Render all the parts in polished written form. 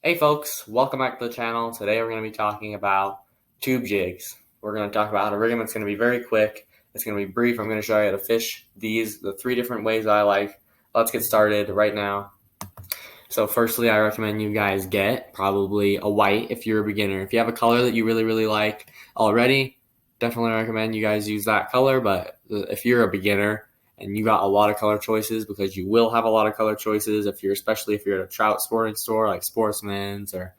Hey folks, welcome back to the channel. Today we're going to be talking about tube jigs. We're going to talk about how to rig them. It's going to be very quick. It's going to be brief. I'm going to show you how to fish these, the 3 different ways I like. Let's get started right now. So firstly, I recommend you guys get probably a white if you're a beginner. If you have a color that you really like already, definitely recommend you guys use that color. But if you're a beginner and you got a lot of color choices, because you will have a lot of color choices especially if you're at a trout sporting store like Sportsman's or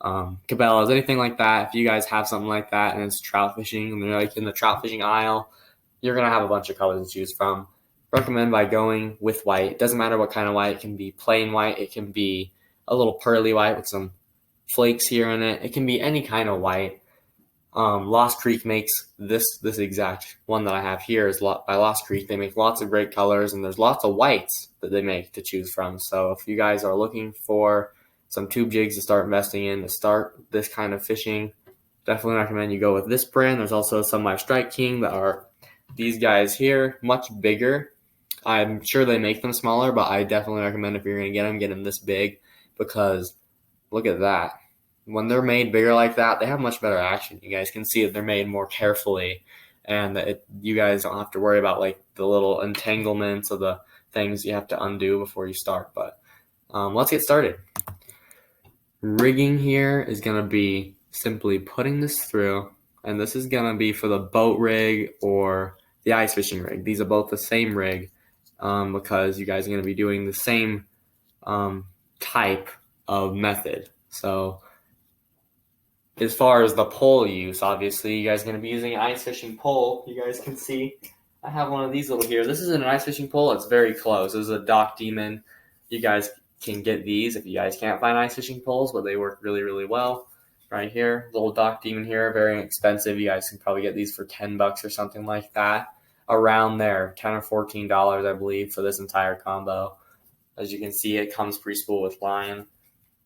Cabela's, anything like that. If you guys have something like that and it's trout fishing and they're like in the trout fishing aisle, you're gonna have a bunch of colors to choose from. Recommend by going with white. It doesn't matter what kind of white. It can be plain white. It can be a little pearly white with some flakes here in it. It can be any kind of white. Lost Creek makes this exact one that I have here is by Lost Creek. They make lots of great colors, and there's lots of whites that they make to choose from. So if you guys are looking for some tube jigs to start investing in, to start this kind of fishing, definitely recommend you go with this brand. There's also some by Strike King that are these guys here, much bigger. I'm sure they make them smaller, but I definitely recommend if you're going to get them this big, because look at that. When they're made bigger like that, they have much better action. You guys can see that they're made more carefully, and that you guys don't have to worry about like the little entanglements of the things you have to undo before you start. But let's get started. Rigging here is going to be simply putting this through, and this is going to be for the boat rig or the ice fishing rig. These are both the same rig because you guys are going to be doing the same type of method. So as far as the pole use, obviously, you guys are going to be using an ice fishing pole. You guys can see I have one of these little here. This isn't an ice fishing pole. It's very close. This is a Dock Demon. You guys can get these if you guys can't find ice fishing poles, but they work really well. Right here, little Dock Demon here, very inexpensive. You guys can probably get these for $10 or something like that. Around there, $10 or $14, I believe, for this entire combo. As you can see, it comes pre-spool with line.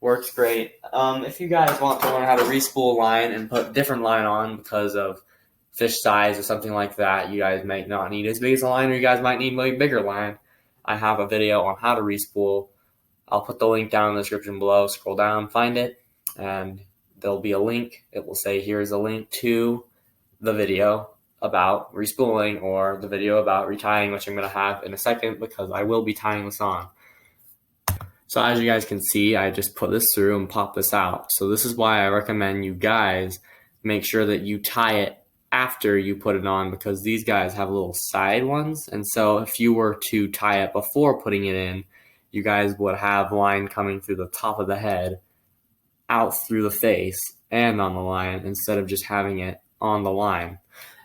Works great. If you guys want to learn how to re-spool line and put different line on because of fish size or something like that, you guys might not need as big as a line, or you guys might need a bigger line. I have a video on how to re-spool. I'll put the link down in the description below. Scroll down, find it, and there'll be a link. It will say here's a link to the video about re-spooling or the video about retying, which I'm going to have in a second because I will be tying this on. So as you guys can see, I just put this through and pop this out. So this is why I recommend you guys make sure that you tie it after you put it on, because these guys have little side ones. And so if you were to tie it before putting it in, you guys would have line coming through the top of the head, out through the face, and on the line, instead of just having it on the line.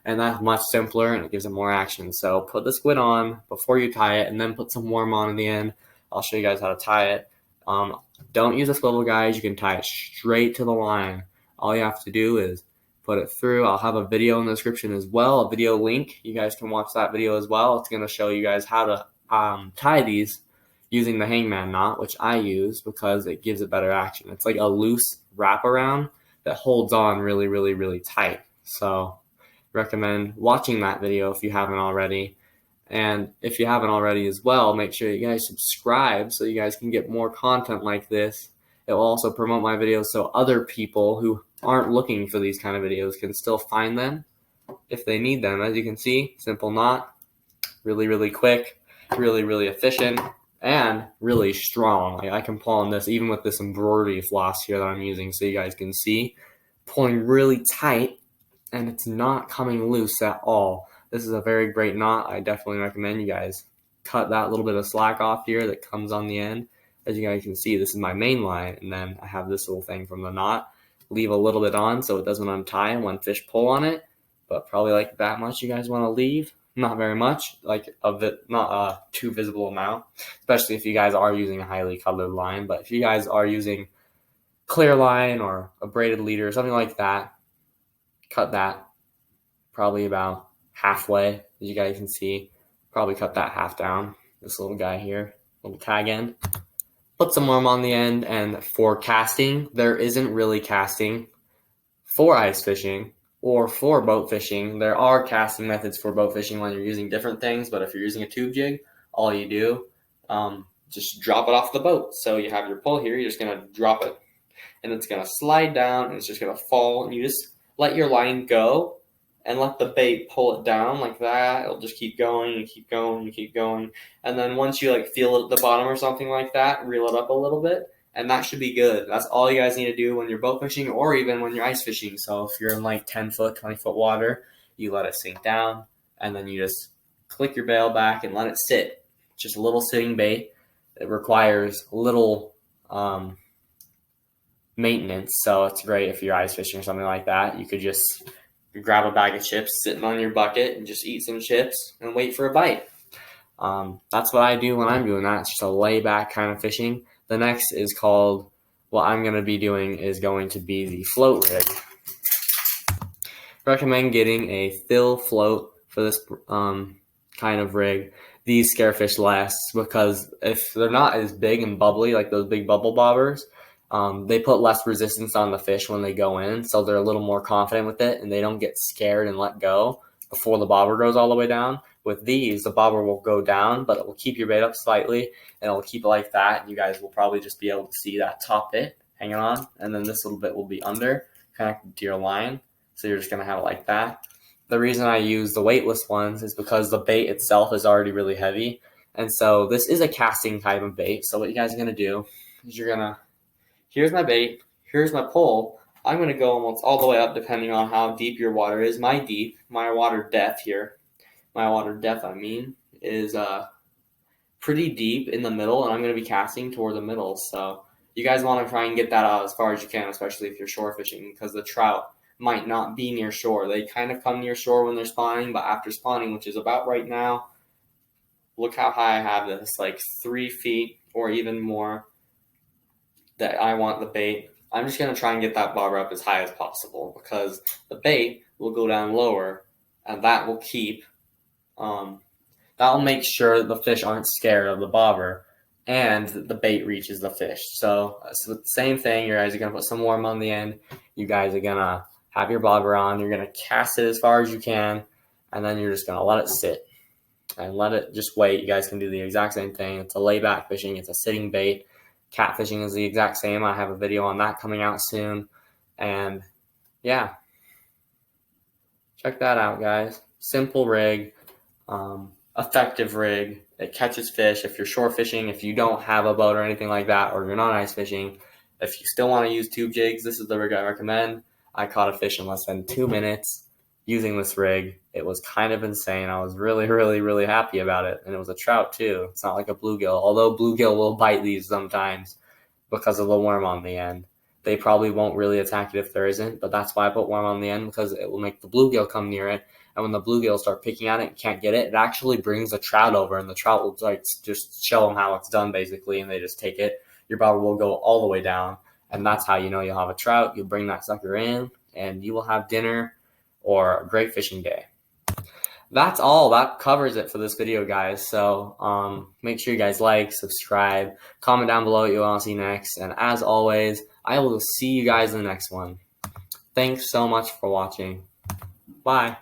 And that's much simpler, and it gives it more action. So put the squid on before you tie it, and then put some worm on at the end. I'll show you guys how to tie it. Don't use a swivel, guys. You can tie it straight to the line. All you have to do is put it through. I'll have a video in the description as well, a video link. You guys can watch that video as well. It's going to show you guys how to tie these using the hangman knot, which I use because it gives it better action. It's like a loose wraparound that holds on really tight. So recommend watching that video if you haven't already. And if you haven't already as well, make sure you guys subscribe so you guys can get more content like this. It will also promote my videos so other people who aren't looking for these kind of videos can still find them if they need them. As you can see, simple knot, really quick, really efficient, and really strong. Like I can pull on this even with this embroidery floss here that I'm using, so you guys can see pulling really tight, and it's not coming loose at all. This is a very great knot. I definitely recommend you guys cut that little bit of slack off here that comes on the end. As you guys can see, this is my main line, and then I have this little thing from the knot. Leave a little bit on so it doesn't untie when fish pull on it, but probably like that much you guys want to leave. Not very much, like not a too visible amount, especially if you guys are using a highly colored line. But if you guys are using clear line or a braided leader or something like that, cut that probably about halfway. As you guys can see, probably cut that half down. This little guy here, little tag end. Put some worm on the end. And for casting, there isn't really casting for ice fishing or for boat fishing. There are casting methods for boat fishing when you're using different things, but if you're using a tube jig, all you do, just drop it off the boat. So you have your pole here, you're just going to drop it and it's going to slide down, and it's just going to fall, and you just let your line go and let the bait pull it down like that. It'll just keep going and keep going and keep going. And then once you like feel it at the bottom or something like that, reel it up a little bit, and that should be good. That's all you guys need to do when you're boat fishing or even when you're ice fishing. So if you're in like 10 foot, 20 foot water, you let it sink down, and then you just click your bail back and let it sit. Just a little sitting bait. It requires little maintenance, so it's great if you're ice fishing or something like that. You could just grab a bag of chips sitting on your bucket and just eat some chips and wait for a bite. That's what I do when I'm doing that. It's just a lay back kind of fishing. The next is called, what I'm going to be doing is going to be the float rig. Recommend getting a fill float for this kind of rig. These scare fish less because if they're not as big and bubbly like those big bubble bobbers, they put less resistance on the fish when they go in, so they're a little more confident with it, and they don't get scared and let go before the bobber goes all the way down. With these, the bobber will go down, but it will keep your bait up slightly, and it will keep it like that, and you guys will probably just be able to see that top bit hanging on, and then this little bit will be under, connected to your line, so you're just going to have it like that. The reason I use the weightless ones is because the bait itself is already really heavy, and so this is a casting type of bait. So what you guys are going to do is you're going to, here's my bait, here's my pole. I'm going to go almost all the way up depending on how deep your water is. My water depth here, is pretty deep in the middle, and I'm going to be casting toward the middle. So you guys want to try and get that out as far as you can, especially if you're shore fishing, because the trout might not be near shore. They kind of come near shore when they're spawning, but after spawning, which is about right now, look how high I have this, like 3 feet or even more, that I want the bait. I'm just going to try and get that bobber up as high as possible, because the bait will go down lower, and that will keep, that'll make sure the fish aren't scared of the bobber, and the bait reaches the fish. So the same thing, you guys are going to put some worm on the end. You guys are going to have your bobber on. You're going to cast it as far as you can, and then you're just going to let it sit and let it just wait. You guys can do the exact same thing. It's a layback fishing. It's a sitting bait. Catfishing is the exact same. I have a video on that coming out soon. And yeah, check that out, guys. Simple rig, effective rig. It catches fish. If you're shore fishing, if you don't have a boat or anything like that, or you're not ice fishing, if you still want to use tube jigs, this is the rig I recommend. I caught a fish in less than 2 minutes using this rig. It was kind of insane. I was really, really, really happy about it. And it was a trout too. It's not like a bluegill, although bluegill will bite these sometimes because of the worm on the end. They probably won't really attack it if there isn't, but that's why I put worm on the end, because it will make the bluegill come near it. And when the bluegill start picking at it and can't get it, it actually brings the trout over, and the trout will like just show them how it's done basically, and they just take it. Your bobber will go all the way down. And that's how you know you'll have a trout. You'll bring that sucker in, and you will have dinner or a great fishing day. That's all. That covers it for this video, guys. So make sure you guys like, subscribe, comment down below what you want to see next. And as always, I will see you guys in the next one. Thanks so much for watching. Bye.